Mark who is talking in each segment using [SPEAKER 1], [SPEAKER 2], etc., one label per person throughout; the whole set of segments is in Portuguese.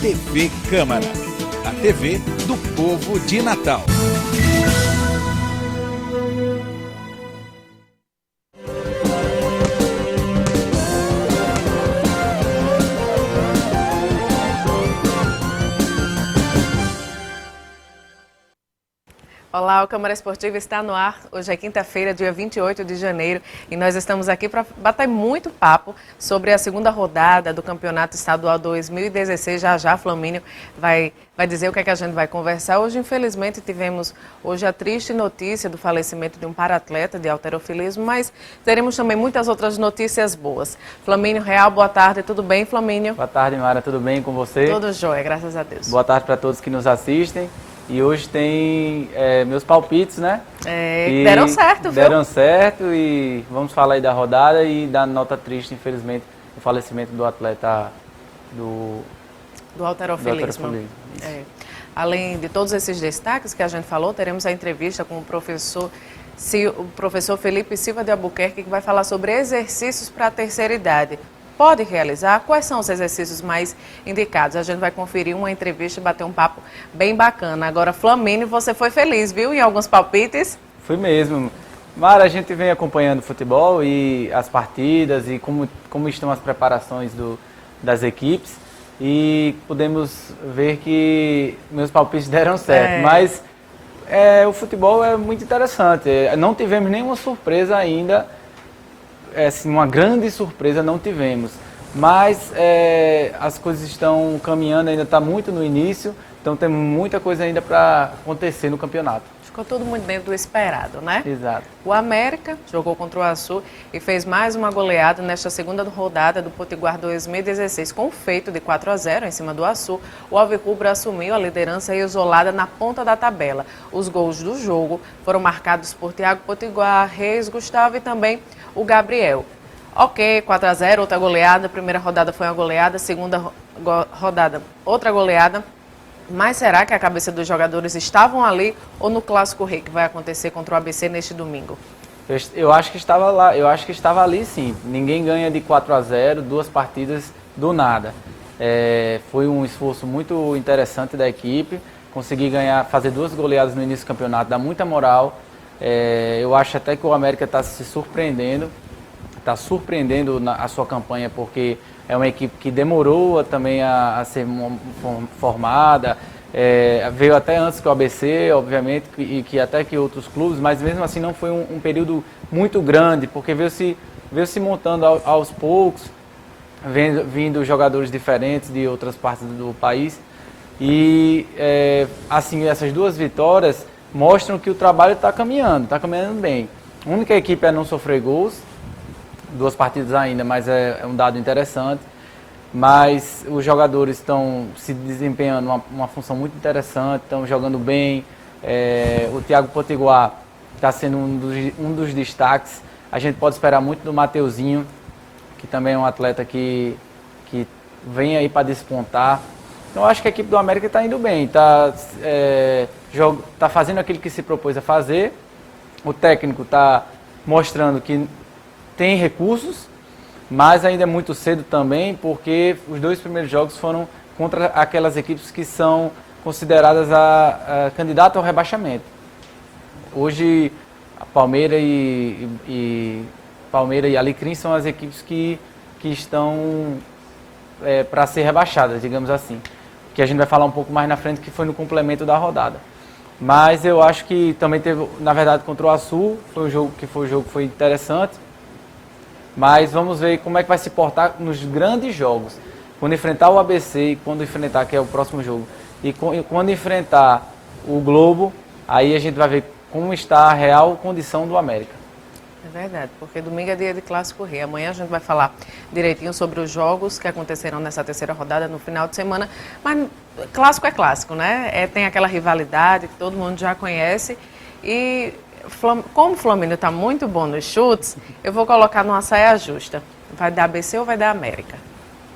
[SPEAKER 1] TV Câmara, a TV do povo de Natal.
[SPEAKER 2] Olá, o Câmara Esportiva está no ar. Hoje é quinta-feira, dia 28 de janeiro, e nós estamos aqui para bater muito papo sobre a segunda rodada do Campeonato Estadual 2016. Já Flamínio vai dizer o que é que a gente vai conversar. Hoje, infelizmente, tivemos hoje a triste notícia do falecimento de um para-atleta de halterofilismo, mas teremos também muitas outras notícias boas. Flamínio Real, boa tarde, tudo bem, Flamínio?
[SPEAKER 3] Boa tarde, Mara, tudo bem com você?
[SPEAKER 2] Tudo jóia, graças a Deus.
[SPEAKER 3] Boa tarde para todos que nos assistem. E hoje tem meus palpites, né?
[SPEAKER 2] Que deram certo, viu?
[SPEAKER 3] Deram certo e vamos falar aí da rodada e da nota triste, infelizmente, do falecimento do atleta do halterofilismo.
[SPEAKER 2] Além de todos esses destaques que a gente falou, teremos a entrevista com o professor Felipe Silva de Albuquerque, que vai falar sobre exercícios para a terceira idade. Pode realizar? Quais são os exercícios mais indicados? A gente vai conferir uma entrevista e bater um papo bem bacana. Agora, Flamínio, você foi feliz, viu? Em alguns palpites?
[SPEAKER 3] Fui mesmo. Mara, a gente vem acompanhando o futebol e as partidas e como estão as preparações das equipes. E podemos ver que meus palpites deram certo. Mas o futebol é muito interessante. Não tivemos nenhuma surpresa ainda. Assim, uma grande surpresa não tivemos, mas as coisas estão caminhando, ainda está muito no início, então tem muita coisa ainda para acontecer no campeonato.
[SPEAKER 2] Ficou tudo muito dentro do esperado, né?
[SPEAKER 3] Exato.
[SPEAKER 2] O América jogou contra o Açu e fez mais uma goleada nesta segunda rodada do Potiguar 2016, com um feito de 4-0 em cima do Açu. O Alvirrubro assumiu a liderança isolada na ponta da tabela. Os gols do jogo foram marcados por Thiago Potiguar, Reis, Gustavo e também o Gabriel. Ok, 4-0, outra goleada. Primeira rodada foi uma goleada, segunda rodada outra goleada. Mas será que a cabeça dos jogadores estavam ali ou no Clássico Rei que vai acontecer contra o ABC neste domingo?
[SPEAKER 3] Eu acho que estava lá, eu acho que estava ali sim. Ninguém ganha de 4-0, duas partidas do nada. Foi um esforço muito interessante da equipe. Conseguir fazer duas goleadas no início do campeonato, dá muita moral. Eu acho até que o América está se surpreendendo, está surpreendendo a sua campanha, porque é uma equipe que demorou também a ser formada, veio até antes que o ABC, obviamente, e que até que outros clubes, mas mesmo assim não foi um período muito grande, porque veio se montando aos poucos, vindo jogadores diferentes de outras partes do país, e assim, essas duas vitórias mostram que o trabalho está caminhando bem. A única equipe a não sofrer gols, duas partidas ainda, mas é um dado interessante. Mas os jogadores estão se desempenhando uma função muito interessante, estão jogando bem. O Thiago Potiguar está sendo um dos destaques. A gente pode esperar muito do Mateuzinho, que também é um atleta que vem aí para despontar. Então, eu acho que a equipe do América está indo bem, está fazendo aquilo que se propôs a fazer. O técnico está mostrando que tem recursos, mas ainda é muito cedo também, porque os dois primeiros jogos foram contra aquelas equipes que são consideradas a candidato ao rebaixamento. Hoje, a Palmeiras e Alecrim são as equipes que estão para ser rebaixadas, digamos assim. Que a gente vai falar um pouco mais na frente, que foi no complemento da rodada. Mas eu acho que também teve, na verdade, contra o Açu, foi um jogo que foi interessante. Mas vamos ver como é que vai se portar nos grandes jogos. Quando enfrentar o ABC e quando enfrentar, que é o próximo jogo, e quando enfrentar o Globo, aí a gente vai ver como está a real condição do América.
[SPEAKER 2] É verdade, porque domingo é dia de Clássico Rei. Amanhã a gente vai falar direitinho sobre os jogos que acontecerão nessa terceira rodada no final de semana. Mas clássico é clássico, né? Tem aquela rivalidade que todo mundo já conhece. E como o Flamínio está muito bom nos chutes, eu vou colocar numa saia justa. Vai dar ABC ou vai dar América?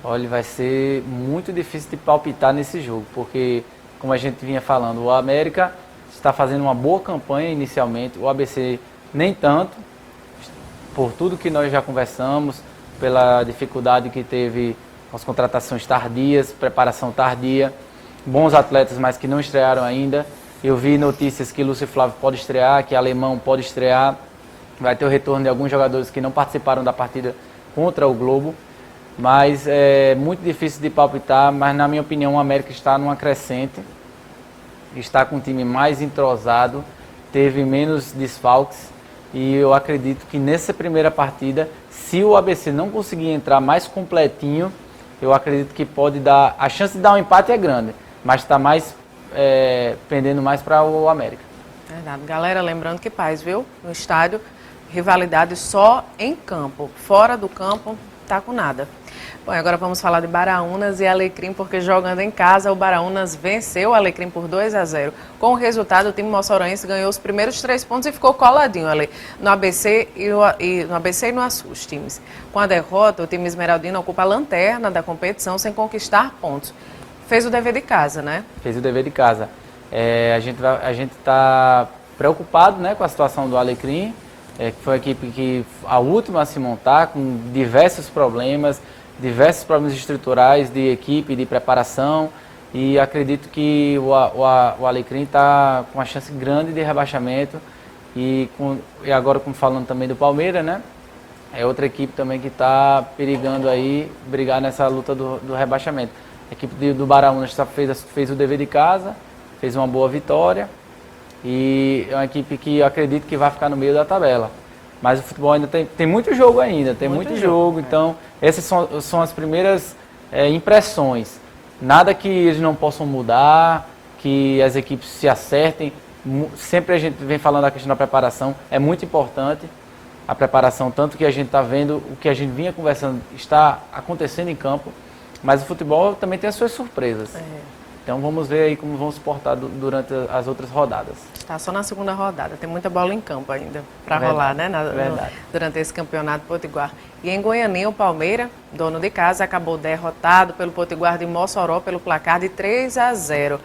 [SPEAKER 3] Olha, vai ser muito difícil de palpitar nesse jogo, porque, como a gente vinha falando, o América está fazendo uma boa campanha inicialmente, o ABC nem tanto, por tudo que nós já conversamos, pela dificuldade que teve com as contratações tardias, preparação tardia, bons atletas, mas que não estrearam ainda. Eu vi notícias que Lúcio Flávio pode estrear, que Alemão pode estrear. Vai ter o retorno de alguns jogadores que não participaram da partida contra o Globo. Mas é muito difícil de palpitar, mas na minha opinião o América está numa crescente. Está com um time mais entrosado, teve menos desfalques. E eu acredito que nessa primeira partida, se o ABC não conseguir entrar mais completinho, eu acredito que pode dar... A chance de dar um empate é grande, mas está mais pendendo mais para o América.
[SPEAKER 2] Verdade. Galera, lembrando que paz, viu? No estádio, rivalidade só em campo. Fora do campo, tá com nada. Bom, agora vamos falar de Baraunas e Alecrim, porque jogando em casa, o Baraunas venceu o Alecrim por 2-0. Com o resultado, o time moçoroense ganhou os primeiros 3 pontos e ficou coladinho ali no ABC e no Açu, os times. Com a derrota, o time esmeraldino ocupa a lanterna da competição sem conquistar pontos. Fez o dever de casa, né?
[SPEAKER 3] Fez o dever de casa. A gente está preocupado, né, com a situação do Alecrim, que foi a equipe que a última a se montar, com diversos problemas estruturais de equipe, de preparação, e acredito que o Alecrim está com uma chance grande de rebaixamento, e agora, como falando também do Palmeiras, né, é outra equipe também que está perigando aí brigar nessa luta do rebaixamento. A equipe do Baraunas fez o dever de casa, fez uma boa vitória, e é uma equipe que eu acredito que vai ficar no meio da tabela. Mas o futebol ainda tem muito jogo ainda, tem muito jogo. Então, essas são as primeiras impressões. Nada que eles não possam mudar, que as equipes se acertem. Sempre a gente vem falando da questão da preparação, é muito importante a preparação, tanto que a gente está vendo, o que a gente vinha conversando está acontecendo em campo, mas o futebol também tem as suas surpresas. Então vamos ver aí como vão se portar durante as outras rodadas.
[SPEAKER 2] Está só na segunda rodada, tem muita bola em campo ainda para rolar, né? Durante esse campeonato potiguar. E em Goianinha, o Palmeiras, dono de casa, acabou derrotado pelo Potiguar de Mossoró pelo placar de 3-0.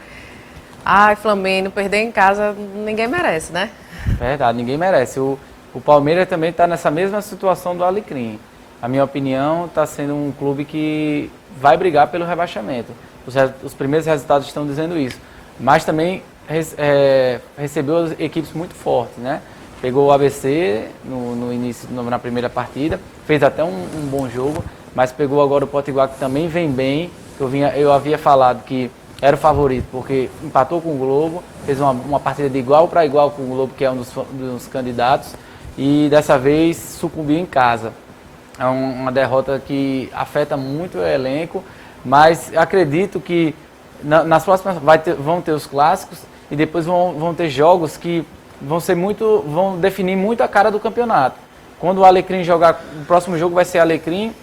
[SPEAKER 2] Ai, Flamengo, perder em casa ninguém merece, né?
[SPEAKER 3] Verdade, ninguém merece. O Palmeiras também está nessa mesma situação do Alecrim. A minha opinião, está sendo um clube que vai brigar pelo rebaixamento. Os primeiros resultados estão dizendo isso. Mas também recebeu equipes muito fortes, né? Pegou o ABC no início, na primeira partida, fez até um bom jogo, mas pegou agora o Potiguar, que também vem bem. Eu havia falado que era o favorito, porque empatou com o Globo, fez uma partida de igual para igual com o Globo, que é um dos candidatos, e dessa vez sucumbiu em casa. É uma derrota que afeta muito o elenco, mas acredito que nas próximas vão ter os clássicos e depois vão ter jogos que vão definir muito a cara do campeonato. Quando o Alecrim jogar, o próximo jogo vai ser Alecrim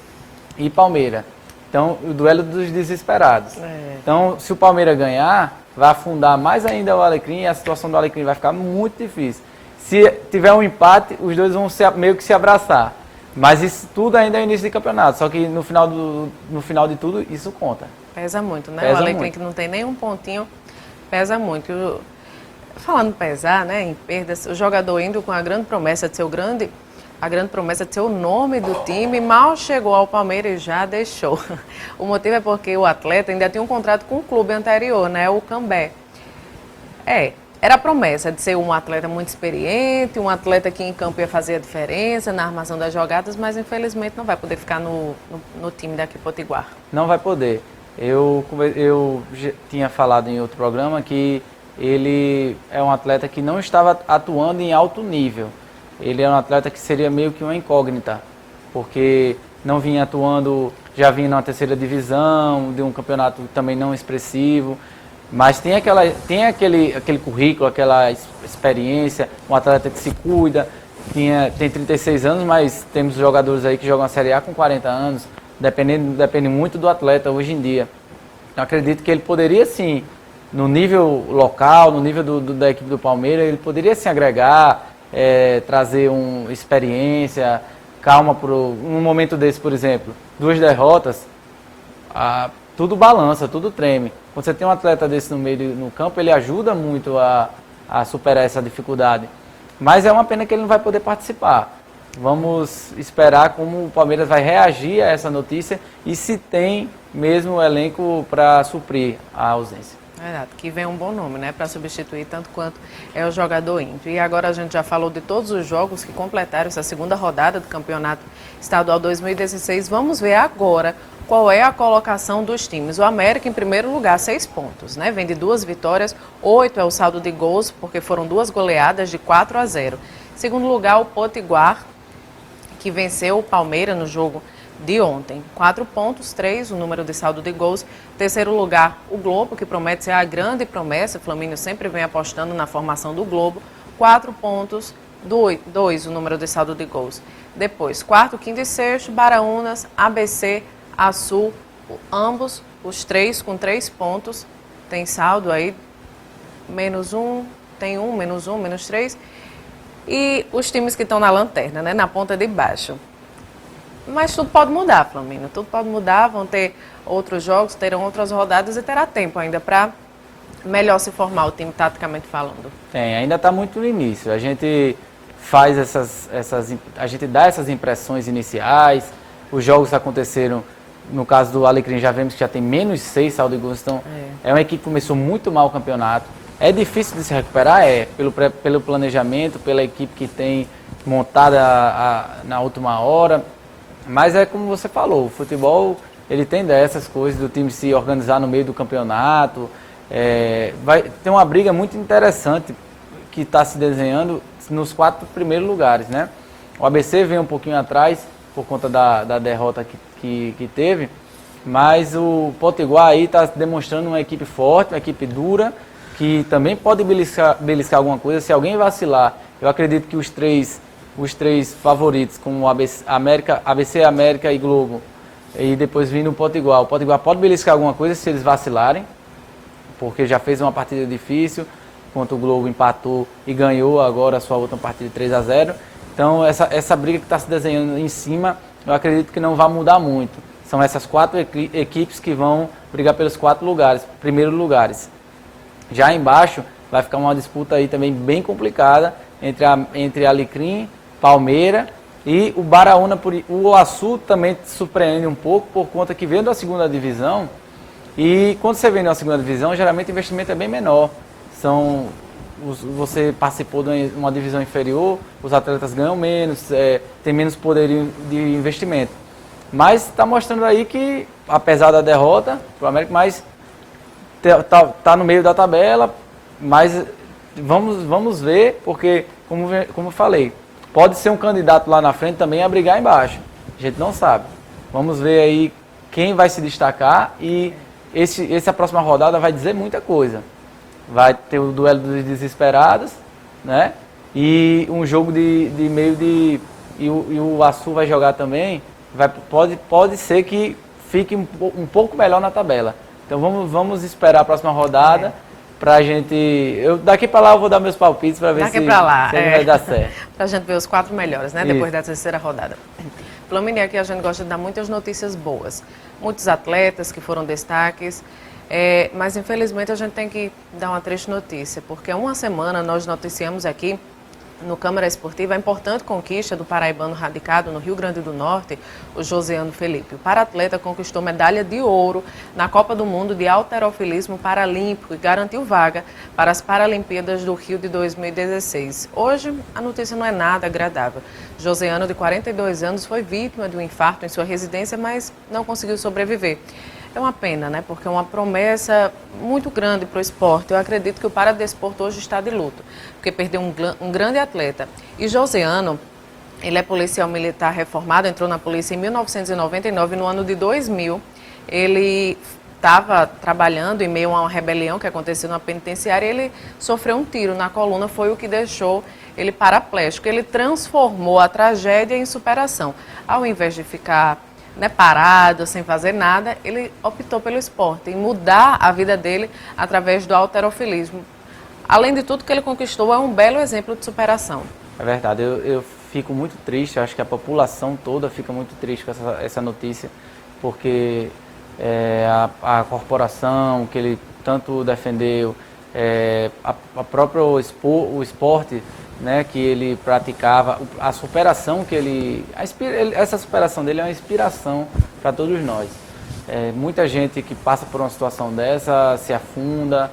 [SPEAKER 3] e Palmeiras. Então, o duelo dos desesperados. Então, se o Palmeiras ganhar, vai afundar mais ainda o Alecrim e a situação do Alecrim vai ficar muito difícil. Se tiver um empate, os dois vão meio que se abraçar. Mas isso tudo ainda é início de campeonato, só que no final de tudo, isso conta.
[SPEAKER 2] Pesa muito, né?
[SPEAKER 3] Pesa
[SPEAKER 2] o Alecrim
[SPEAKER 3] muito.
[SPEAKER 2] Que não tem nenhum pontinho, pesa muito. Falando pesar, né, em perdas, o jogador indo com a grande promessa de ser o nome do time, mal chegou ao Palmeiras e já deixou. O motivo é porque o atleta ainda tinha um contrato com o clube anterior, né, o Cambé. Era a promessa de ser um atleta muito experiente, um atleta que em campo ia fazer a diferença na armação das jogadas, mas infelizmente não vai poder ficar no time daqui Potiguar.
[SPEAKER 3] Não vai poder. Eu já tinha falado em outro programa que ele é um atleta que não estava atuando em alto nível. Ele é um atleta que seria meio que uma incógnita, porque não vinha atuando, já vinha na terceira divisão, de um campeonato também não expressivo. Mas tem aquele currículo, aquela experiência, um atleta que se cuida, tem 36 anos, mas temos jogadores aí que jogam a Série A com 40 anos, depende muito do atleta hoje em dia. Eu acredito que ele poderia sim, no nível local, no nível da equipe do Palmeiras, ele poderia sim agregar, trazer uma experiência, calma para um momento desse, por exemplo, 2 derrotas, tudo balança, tudo treme. Quando você tem um atleta desse no campo, ele ajuda muito a superar essa dificuldade. Mas é uma pena que ele não vai poder participar. Vamos esperar como o Palmeiras vai reagir a essa notícia e se tem mesmo o elenco para suprir a ausência.
[SPEAKER 2] Verdade, que vem um bom nome, né, para substituir tanto quanto é o jogador ímpio. E agora a gente já falou de todos os jogos que completaram essa segunda rodada do Campeonato Estadual 2016. Vamos ver agora qual é a colocação dos times. O América, em primeiro lugar, 6 pontos, né? Vem de 2 vitórias, 8 é o saldo de gols, porque foram 2 goleadas de 4-0. Segundo lugar, o Potiguar, que venceu o Palmeiras no jogo de ontem. 4 pontos, 3 o número de saldo de gols. Terceiro lugar, o Globo, que promete ser a grande promessa. O Flamínio sempre vem apostando na formação do Globo. 4 pontos, 2 o número de saldo de gols. Depois, quarto, quinto e sexto, Baraunas, ABC, Açu, ambos, os 3 com 3 pontos. Tem saldo aí, menos 1, tem 1, menos 1, menos 3. E os times que estão na lanterna, né, na ponta de baixo. Mas tudo pode mudar, Flamínio, tudo pode mudar, vão ter outros jogos, terão outras rodadas e terá tempo ainda para melhor se formar o time taticamente falando.
[SPEAKER 3] Tem, ainda está muito no início, a gente faz a gente dá essas impressões iniciais, os jogos aconteceram, no caso do Alecrim já vemos que já tem menos 6 saldo de gols, então é uma equipe que começou muito mal o campeonato, é difícil de se recuperar, pelo planejamento, pela equipe que tem montada na última hora. Mas é como você falou, o futebol ele tem dessas coisas do time se organizar no meio do campeonato. Vai ter uma briga muito interessante que está se desenhando nos 4 primeiros lugares, né? O ABC vem um pouquinho atrás por conta da derrota que teve, mas o Potiguar aí está demonstrando uma equipe forte, uma equipe dura, que também pode beliscar alguma coisa. Se alguém vacilar, eu acredito que os três favoritos, como o ABC, América e Globo, e depois vindo o Potiguar pode beliscar alguma coisa se eles vacilarem, porque já fez uma partida difícil, enquanto o Globo empatou e ganhou agora a sua última partida de 3-0. Então essa briga que está se desenhando em cima, eu acredito que não vai mudar muito. São essas 4 equipes que vão brigar pelos 4 primeiros lugares. Já embaixo vai ficar uma disputa aí também bem complicada entre Alecrim, Palmeiras e o Baraúna. O Açu também surpreende um pouco por conta que veio da segunda divisão, e quando você vem da segunda divisão, geralmente o investimento é bem menor. Você participou de uma divisão inferior, os atletas ganham menos, tem menos poder de investimento. Mas está mostrando aí que, apesar da derrota para o América, mas tá no meio da tabela, mas vamos ver, porque, como eu falei, pode ser um candidato lá na frente também a brigar embaixo. A gente não sabe. Vamos ver aí quem vai se destacar, e essa próxima rodada vai dizer muita coisa. Vai ter o duelo dos desesperados, né? E um jogo de meio de... E o Açu vai jogar também. Pode ser que fique um pouco melhor na tabela. Então vamos esperar a próxima rodada pra gente... Daqui pra lá eu vou dar meus palpites para ver se vai dar certo.
[SPEAKER 2] Pra gente ver os 4 melhores, né?
[SPEAKER 3] Isso.
[SPEAKER 2] Depois da terceira rodada. Flamínio, aqui a gente gosta de dar muitas notícias boas. Muitos atletas que foram destaques. Mas infelizmente a gente tem que dar uma triste notícia, porque há uma semana nós noticiamos aqui no Câmara Esportiva a importante conquista do paraibano radicado no Rio Grande do Norte, o Joseano Felipe. O paratleta conquistou medalha de ouro na Copa do Mundo de Halterofilismo Paralímpico e garantiu vaga para as Paralimpíadas do Rio de 2016. Hoje, a notícia não é nada agradável. Joseano, de 42 anos, foi vítima de um infarto em sua residência, mas não conseguiu sobreviver. É uma pena, né? Porque é uma promessa muito grande para o esporte. Eu acredito que o paradesporto hoje está de luto, porque perdeu um grande atleta. E Joseano, ele é policial militar reformado, entrou na polícia em 1999, no ano de 2000. Ele estava trabalhando em meio a uma rebelião que aconteceu na penitenciária, e ele sofreu um tiro na coluna, foi o que deixou ele paraplégico. Ele transformou a tragédia em superação. Ao invés de ficar parado, sem fazer nada, ele optou pelo esporte, em mudar a vida dele através do halterofilismo. Além de tudo que ele conquistou, é um belo exemplo de superação.
[SPEAKER 3] É verdade, eu fico muito triste, acho que a população toda fica muito triste com essa notícia, porque a corporação que ele tanto defendeu, a própria o esporte, né, que ele praticava, a superação que essa superação dele é uma inspiração para todos nós. Muita gente que passa por uma situação dessa se afunda,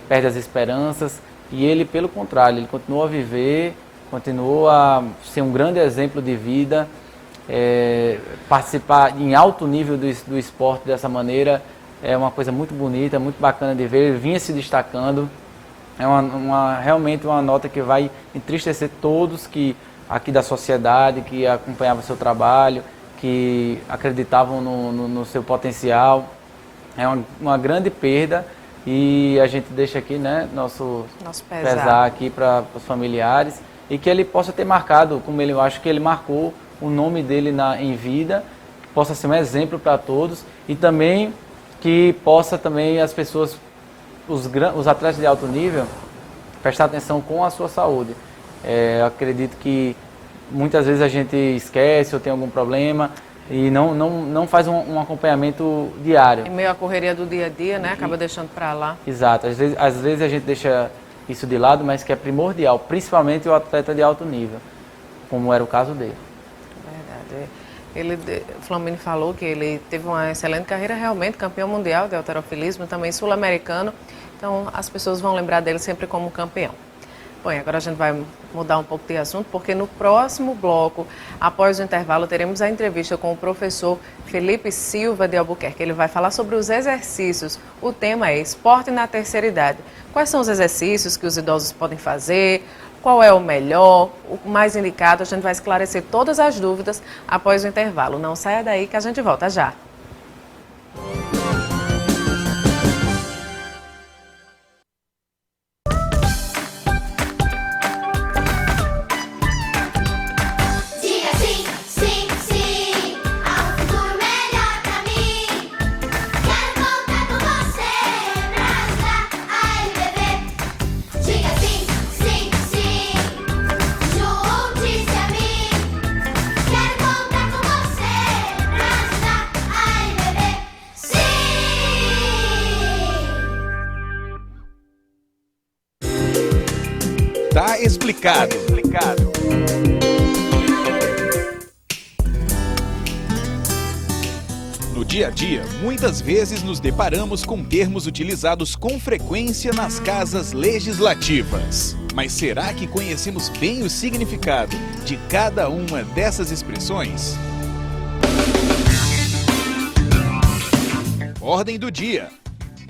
[SPEAKER 3] perde as esperanças, e ele, pelo contrário, ele continua a viver, continua a ser um grande exemplo de vida, participar em alto nível do esporte dessa maneira é uma coisa muito bonita, muito bacana de ver. Ele vinha se destacando, realmente uma nota que vai entristecer todos que aqui da sociedade, que acompanhavam o seu trabalho, que acreditavam no seu potencial. É uma grande perda, e a gente deixa aqui, né, nosso pesar aqui para os familiares, e que ele possa ter marcado, como eu acho que ele marcou o nome dele em vida, que possa ser um exemplo para todos, e também que possa também as pessoas, os atletas de alto nível, prestar atenção com a sua saúde. Eu acredito que muitas vezes a gente esquece ou tem algum problema e não faz um acompanhamento diário.
[SPEAKER 2] Em meio à correria do dia a dia, né? Acaba deixando para lá.
[SPEAKER 3] Exato. Às vezes a gente deixa isso de lado, mas que é primordial, principalmente o atleta de alto nível, como era o caso dele.
[SPEAKER 2] Verdade. O Flamini falou que ele teve uma excelente carreira, realmente campeão mundial de halterofilismo, também sul-americano. Então as pessoas vão lembrar dele sempre como campeão. Bom, e agora a gente vai mudar um pouco de assunto, porque no próximo bloco, após o intervalo, teremos a entrevista com o professor Felipe Silva de Albuquerque. Ele vai falar sobre os exercícios. O tema é esporte na terceira idade. Quais são os exercícios que os idosos podem fazer? Qual é o melhor, o mais indicado? A gente vai esclarecer todas as dúvidas após o intervalo. Não saia daí que a gente volta já.
[SPEAKER 1] Tá explicado. No dia a dia, muitas vezes nos deparamos com termos utilizados com frequência nas casas legislativas. Mas será que conhecemos bem o significado de cada uma dessas expressões? Ordem do dia.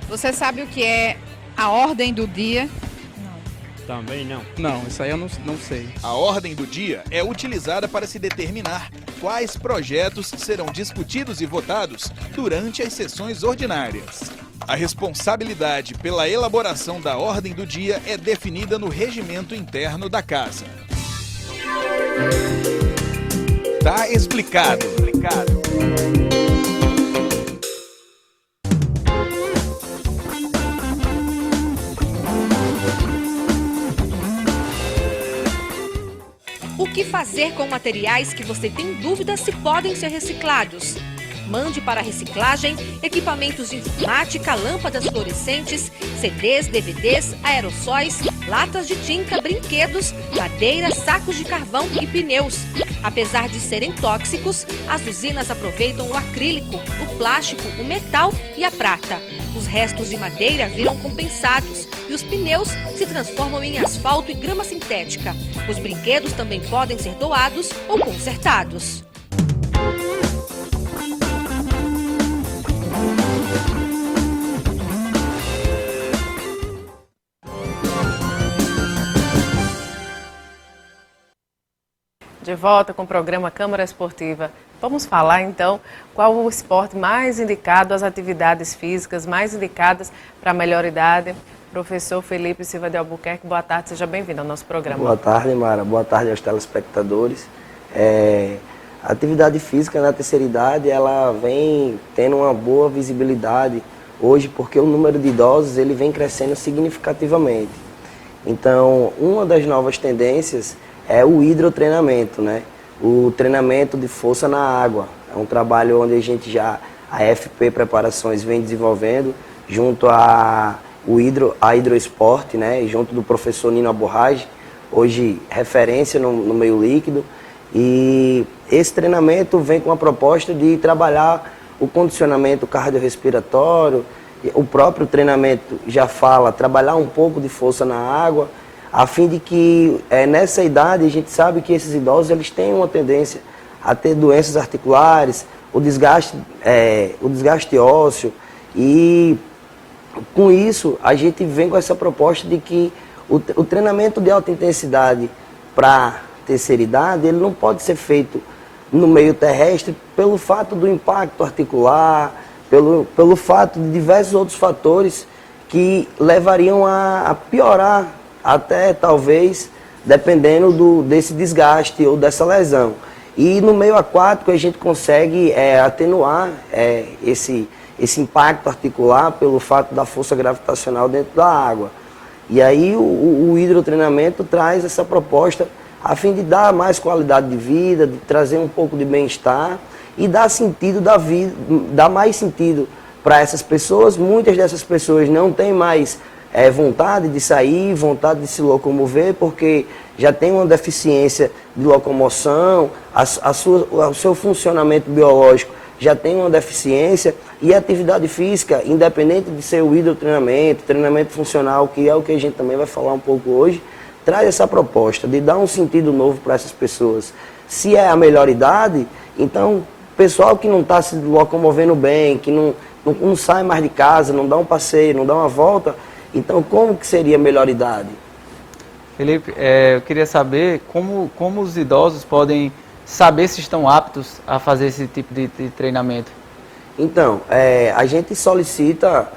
[SPEAKER 4] Você sabe o que é a ordem do dia?
[SPEAKER 5] Também não.
[SPEAKER 6] Não, isso aí eu não sei.
[SPEAKER 1] A ordem do dia é utilizada para se determinar quais projetos serão discutidos e votados durante as sessões ordinárias. A responsabilidade pela elaboração da ordem do dia é definida no regimento interno da casa. Tá explicado.
[SPEAKER 7] O que fazer com materiais que você tem dúvida se podem ser reciclados? Mande para a reciclagem equipamentos de informática, lâmpadas fluorescentes, CDs, DVDs, aerossóis, latas de tinta, brinquedos, madeira, sacos de carvão e pneus. Apesar de serem tóxicos, as usinas aproveitam o acrílico, o plástico, o metal e a prata. Os restos de madeira viram compensados e os pneus se transformam em asfalto e grama sintética. Os brinquedos também podem ser doados ou consertados.
[SPEAKER 2] De volta com o programa Câmara Esportiva. Vamos falar então qual o esporte mais indicado, as atividades físicas mais indicadas para a melhor idade. Professor Felipe Silva de Albuquerque, boa tarde, seja bem-vindo ao nosso programa.
[SPEAKER 8] Boa tarde, Mara. Boa tarde aos telespectadores. A atividade física na terceira idade, ela vem tendo uma boa visibilidade hoje, porque o número de idosos ele vem crescendo significativamente. Então, uma das novas tendências é o hidrotreinamento, né? O treinamento de força na água. É um trabalho onde a FP Preparações vem desenvolvendo junto à a Hidroesporte, né, junto do professor Nino Aborrage, hoje referência no meio líquido. E esse treinamento vem com a proposta de trabalhar o condicionamento cardiorrespiratório. O próprio treinamento já fala trabalhar um pouco de força na água, a fim de que nessa idade a gente sabe que esses idosos eles têm uma tendência a ter doenças articulares, o desgaste ósseo, e com isso a gente vem com essa proposta de que o treinamento de alta intensidade para terceira idade ele não pode ser feito no meio terrestre pelo fato do impacto articular, pelo fato de diversos outros fatores que levariam a piorar até talvez dependendo desse desgaste ou dessa lesão. E no meio aquático a gente consegue atenuar esse impacto articular pelo fato da força gravitacional dentro da água. E aí o hidrotreinamento traz essa proposta a fim de dar mais qualidade de vida, de trazer um pouco de bem-estar e dar sentido da vida, dar mais sentido para essas pessoas. Muitas dessas pessoas não têm mais vontade de sair, vontade de se locomover, porque já tem uma deficiência de locomoção, o seu funcionamento biológico já tem uma deficiência, e a atividade física, independente de ser o hidrotreinamento, treinamento funcional, que é o que a gente também vai falar um pouco hoje, traz essa proposta de dar um sentido novo para essas pessoas. Se é a melhor idade, então, pessoal que não está se locomovendo bem, que não sai mais de casa, não dá um passeio, não dá uma volta, então como que seria a melhor idade?
[SPEAKER 3] Felipe, eu queria saber como os idosos podem saber se estão aptos a fazer esse tipo de treinamento.
[SPEAKER 8] Então, a gente solicita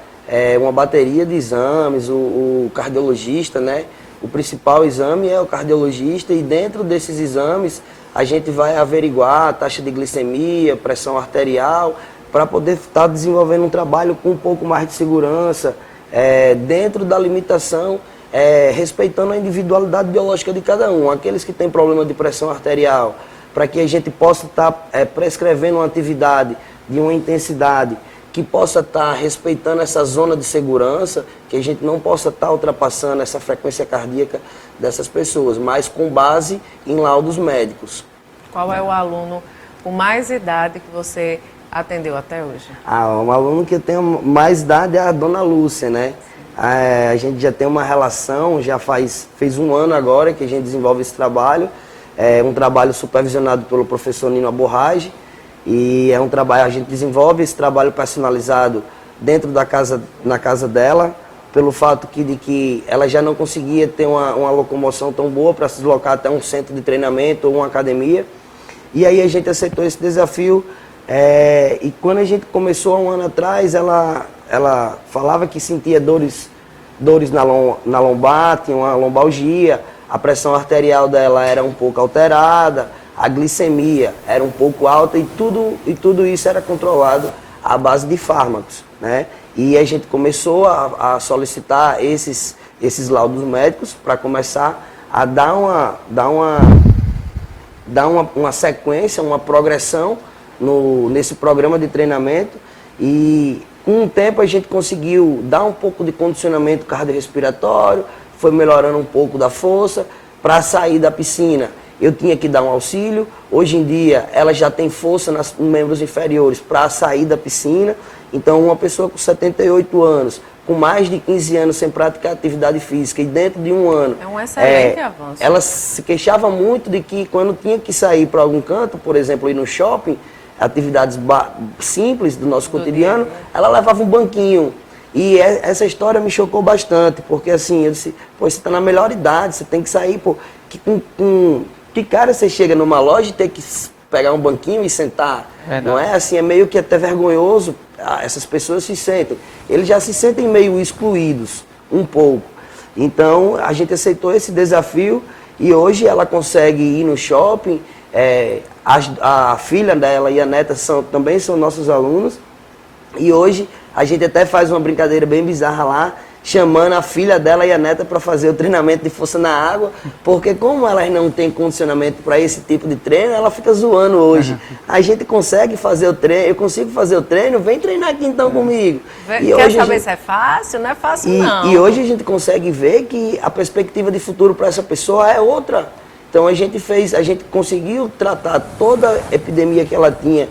[SPEAKER 8] uma bateria de exames, o cardiologista, né? O principal exame é o cardiologista, e dentro desses exames a gente vai averiguar a taxa de glicemia, pressão arterial, para poder estar desenvolvendo um trabalho com um pouco mais de segurança, dentro da limitação, respeitando a individualidade biológica de cada um. Aqueles que têm problema de pressão arterial, para que a gente possa estar prescrevendo uma atividade de uma intensidade que possa estar respeitando essa zona de segurança, que a gente não possa estar ultrapassando essa frequência cardíaca dessas pessoas, mas com base em laudos médicos.
[SPEAKER 2] Qual é o aluno com mais idade que você atendeu até hoje?
[SPEAKER 8] Um aluno que tem mais idade é a dona Lúcia, né? A gente já tem uma relação, fez um ano agora que a gente desenvolve esse trabalho, um trabalho supervisionado pelo professor Nino Aborrage, e a gente desenvolve esse trabalho personalizado dentro na casa dela, pelo fato de que ela já não conseguia ter uma locomoção tão boa para se deslocar até um centro de treinamento ou uma academia. E aí a gente aceitou esse desafio, e quando a gente começou há um ano atrás, ela falava que sentia dores na lombar, tinha uma lombalgia, a pressão arterial dela era um pouco alterada, a glicemia era um pouco alta, e tudo isso era controlado à base de fármacos, né? E a gente começou a solicitar esses laudos médicos para começar a dar uma sequência, uma progressão nesse programa de treinamento, e com o tempo a gente conseguiu dar um pouco de condicionamento cardiorrespiratório, foi melhorando um pouco da força. Para sair da piscina eu tinha que dar um auxílio. Hoje em dia ela já tem força nos membros inferiores para sair da piscina. Então uma pessoa com 78 anos, com mais de 15 anos sem praticar atividade física, e dentro de um ano...
[SPEAKER 2] É um excelente avanço.
[SPEAKER 8] Ela se queixava muito de que quando tinha que sair para algum canto, por exemplo, ir no shopping, atividades simples do nosso cotidiano, ela levava um banquinho. E essa história me chocou bastante, porque assim, eu disse, pô, você está na melhor idade, você tem que sair, pô, que cara você chega numa loja e tem que pegar um banquinho e sentar? Não é assim, é meio que até vergonhoso, essas pessoas se sentem, eles já se sentem meio excluídos, um pouco. Então, a gente aceitou esse desafio, e hoje ela consegue ir no shopping, a filha dela e a neta também são nossos alunos, e hoje a gente até faz uma brincadeira bem bizarra lá, chamando a filha dela e a neta para fazer o treinamento de força na água, porque como elas não têm condicionamento para esse tipo de treino, ela fica zoando hoje. A gente consegue fazer o treino, eu consigo fazer o treino, vem treinar aqui então comigo.
[SPEAKER 2] E quer saber se é fácil? Não é fácil não.
[SPEAKER 8] E hoje a gente consegue ver que a perspectiva de futuro para essa pessoa é outra. Então a gente conseguiu tratar toda a epidemia que ela tinha,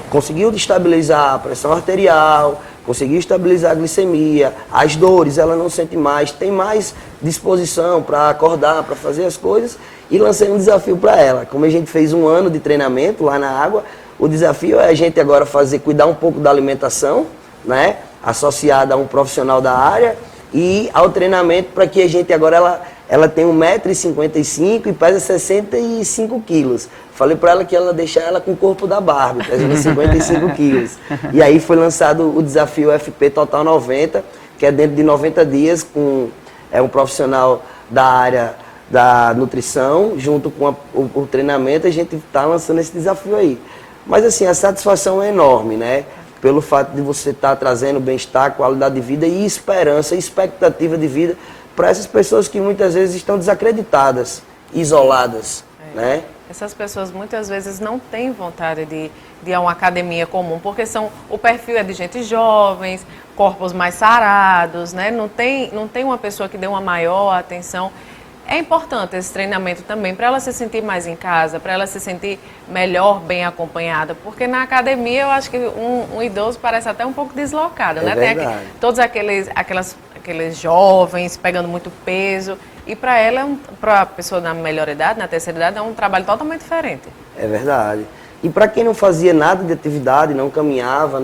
[SPEAKER 8] conseguiu estabilizar a pressão arterial, conseguiu estabilizar a glicemia, as dores ela não sente mais, tem mais disposição para acordar, para fazer as coisas, e lancei um desafio para ela. Como a gente fez 1 ano de treinamento lá na água, o desafio é a gente agora cuidar um pouco da alimentação, né, associada a um profissional da área, e ao treinamento para que a gente agora ela tem 1,55 m e pesa 65 quilos. Falei para ela que ela deixar ela com o corpo da Barbie, pesando 55 quilos. E aí foi lançado o desafio FP Total 90, que é dentro de 90 dias com um profissional da área da nutrição, junto com o treinamento, a gente está lançando esse desafio aí. Mas assim, a satisfação é enorme, né? Pelo fato de você estar trazendo bem-estar, qualidade de vida e esperança, expectativa de vida para essas pessoas que muitas vezes estão desacreditadas, isoladas, né?
[SPEAKER 2] Essas pessoas muitas vezes não têm vontade de ir a uma academia comum, porque o perfil é de gente jovens, corpos mais sarados, né? Não tem uma pessoa que dê uma maior atenção. É importante esse treinamento também para ela se sentir mais em casa, para ela se sentir melhor, bem acompanhada, porque na academia eu acho que um idoso parece até um pouco deslocado, né?
[SPEAKER 8] Verdade.
[SPEAKER 2] Tem todos aqueles jovens pegando muito peso, e para ela, para a pessoa na melhor idade, na terceira idade, é um trabalho totalmente diferente.
[SPEAKER 8] É verdade. E para quem não fazia nada de atividade, não caminhava,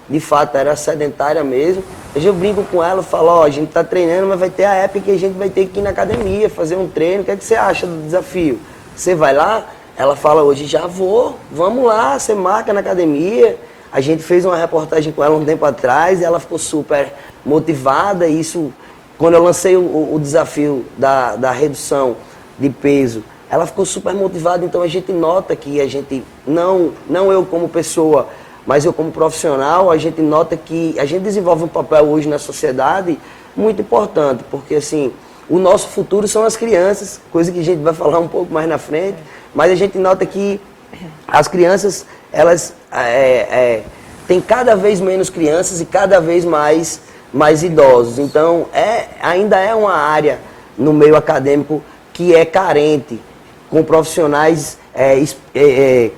[SPEAKER 8] de fato era sedentária mesmo, eu brinco com ela, falo, ó, a gente tá treinando, mas vai ter a época que a gente vai ter que ir na academia, fazer um treino, o que é que você acha do desafio? Você vai lá? Ela fala, hoje já vou, vamos lá, você marca na academia. A gente fez uma reportagem com ela um tempo atrás, e ela ficou super motivada, e isso, quando eu lancei o desafio da redução de peso, ela ficou super motivada, então a gente nota que a gente, não eu como pessoa, mas eu como profissional, a gente nota que a gente desenvolve um papel hoje na sociedade muito importante, porque assim, o nosso futuro são as crianças, coisa que a gente vai falar um pouco mais na frente, mas a gente nota que as crianças, elas tem cada vez menos crianças e cada vez mais idosos, então ainda é uma área no meio acadêmico que é carente, com profissionais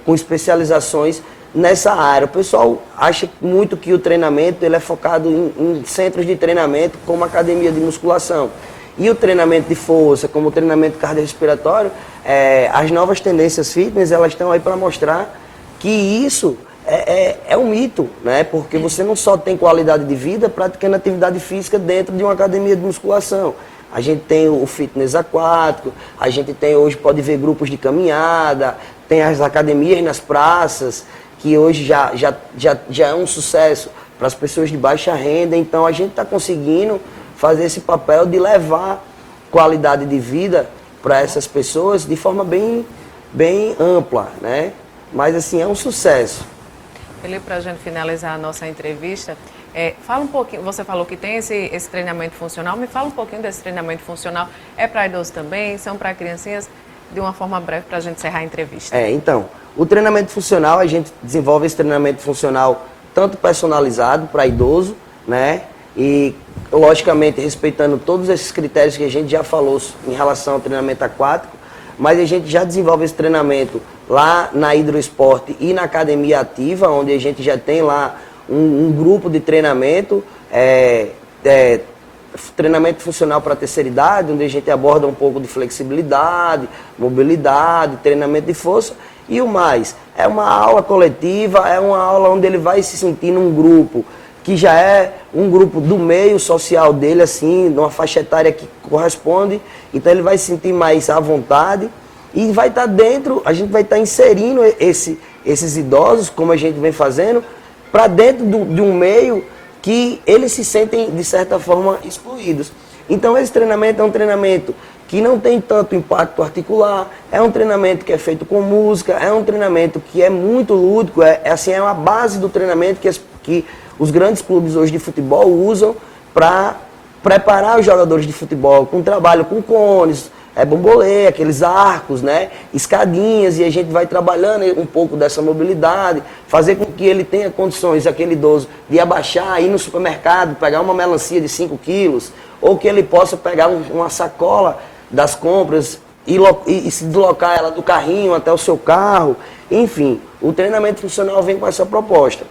[SPEAKER 8] com especializações nessa área. O pessoal acha muito que o treinamento ele é focado em centros de treinamento, como academia de musculação. E o treinamento de força, como o treinamento cardiorrespiratório, as novas tendências fitness, elas estão aí para mostrar que isso é um mito, né? Porque você não só tem qualidade de vida praticando atividade física dentro de uma academia de musculação. A gente tem o fitness aquático, a gente tem hoje, pode ver grupos de caminhada, tem as academias nas praças, que hoje já é um sucesso para as pessoas de baixa renda. Então a gente está conseguindo fazer esse papel de levar qualidade de vida para essas pessoas de forma bem ampla, né? Mas assim, é um sucesso.
[SPEAKER 2] Felipe, para a gente finalizar a nossa entrevista, fala um pouquinho, você falou que tem esse treinamento funcional, me fala um pouquinho desse treinamento funcional. É para idosos também? São para criancinhas? De uma forma breve para a gente encerrar a entrevista.
[SPEAKER 8] Então, o treinamento funcional, a gente desenvolve esse treinamento funcional tanto personalizado para idoso, né? E, logicamente, respeitando todos esses critérios que a gente já falou em relação ao treinamento aquático, mas a gente já desenvolve esse treinamento lá na Hidroesporte e na Academia Ativa, onde a gente já tem lá um grupo de treinamento, treinamento funcional para a terceira idade, onde a gente aborda um pouco de flexibilidade, mobilidade, treinamento de força. E o mais, é uma aula coletiva, é uma aula onde ele vai se sentir num grupo, que já é um grupo do meio social dele, assim, numa faixa etária que corresponde. Então ele vai se sentir mais à vontade e vai estar dentro, a gente vai estar inserindo esses idosos, como a gente vem fazendo, para dentro de um meio que eles se sentem, de certa forma, excluídos. Então esse treinamento é um treinamento que não tem tanto impacto articular, é um treinamento que é feito com música, é um treinamento que é muito lúdico, é uma base do treinamento que os grandes clubes hoje de futebol usam para preparar os jogadores de futebol com trabalho com cones, bambolê, aqueles arcos, né, escadinhas, e a gente vai trabalhando um pouco dessa mobilidade, fazer com que ele tenha condições, aquele idoso, de abaixar, ir no supermercado, pegar uma melancia de 5 quilos, ou que ele possa pegar uma sacola das compras e se deslocar ela do carrinho até o seu carro. Enfim, o treinamento funcional vem com essa proposta.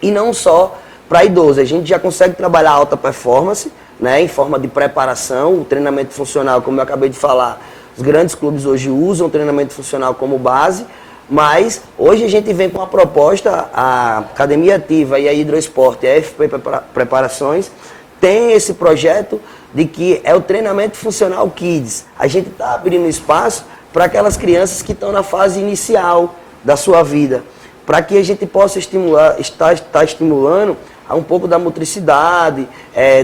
[SPEAKER 8] E não só para idoso, a gente já consegue trabalhar alta performance, né, em forma de preparação. O treinamento funcional, como eu acabei de falar, os grandes clubes hoje usam o treinamento funcional como base, mas hoje a gente vem com a proposta, a Academia Ativa e a Hidroesporte, a FP Preparações, tem esse projeto de que é o treinamento funcional Kids. A gente está abrindo espaço para aquelas crianças que estão na fase inicial da sua vida, para que a gente possa estar estimulando um pouco da motricidade,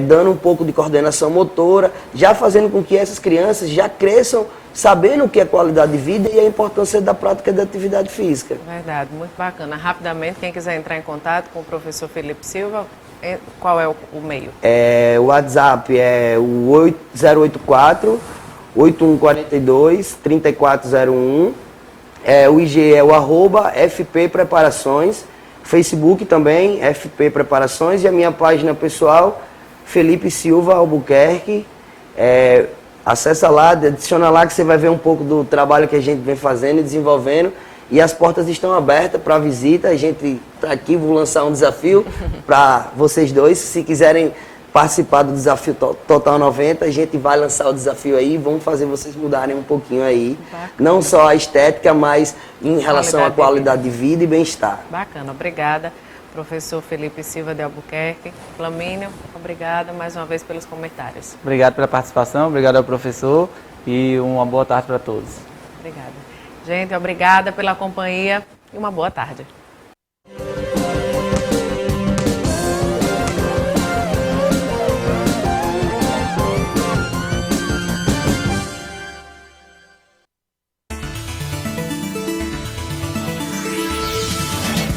[SPEAKER 8] dando um pouco de coordenação motora, já fazendo com que essas crianças já cresçam sabendo o que é qualidade de vida e a importância da prática da atividade física.
[SPEAKER 2] Verdade, muito bacana. Rapidamente, quem quiser entrar em contato com o professor Felipe Silva, qual é o meio?
[SPEAKER 8] O WhatsApp é o 084-8142-3401. O IG é o @FP Preparações. Facebook também, FP Preparações, e a minha página pessoal, Felipe Silva Albuquerque. Acessa lá, adiciona lá que você vai ver um pouco do trabalho que a gente vem fazendo e desenvolvendo. E as portas estão abertas para visita. A gente está aqui, vou lançar um desafio para vocês dois. Se quiserem participar do desafio Total 90, a gente vai lançar o desafio aí, vamos fazer vocês mudarem um pouquinho aí. Bacana. Não só a estética, mas em relação à qualidade de vida e bem-estar.
[SPEAKER 2] Bacana, obrigada. Professor Felipe Silva de Albuquerque. Flamínio, obrigada mais uma vez pelos comentários.
[SPEAKER 3] Obrigado pela participação, obrigado ao professor e uma boa tarde para todos.
[SPEAKER 2] Obrigada. Gente, obrigada pela companhia e uma boa tarde.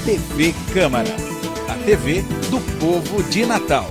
[SPEAKER 1] TV Câmara, a TV do povo de Natal.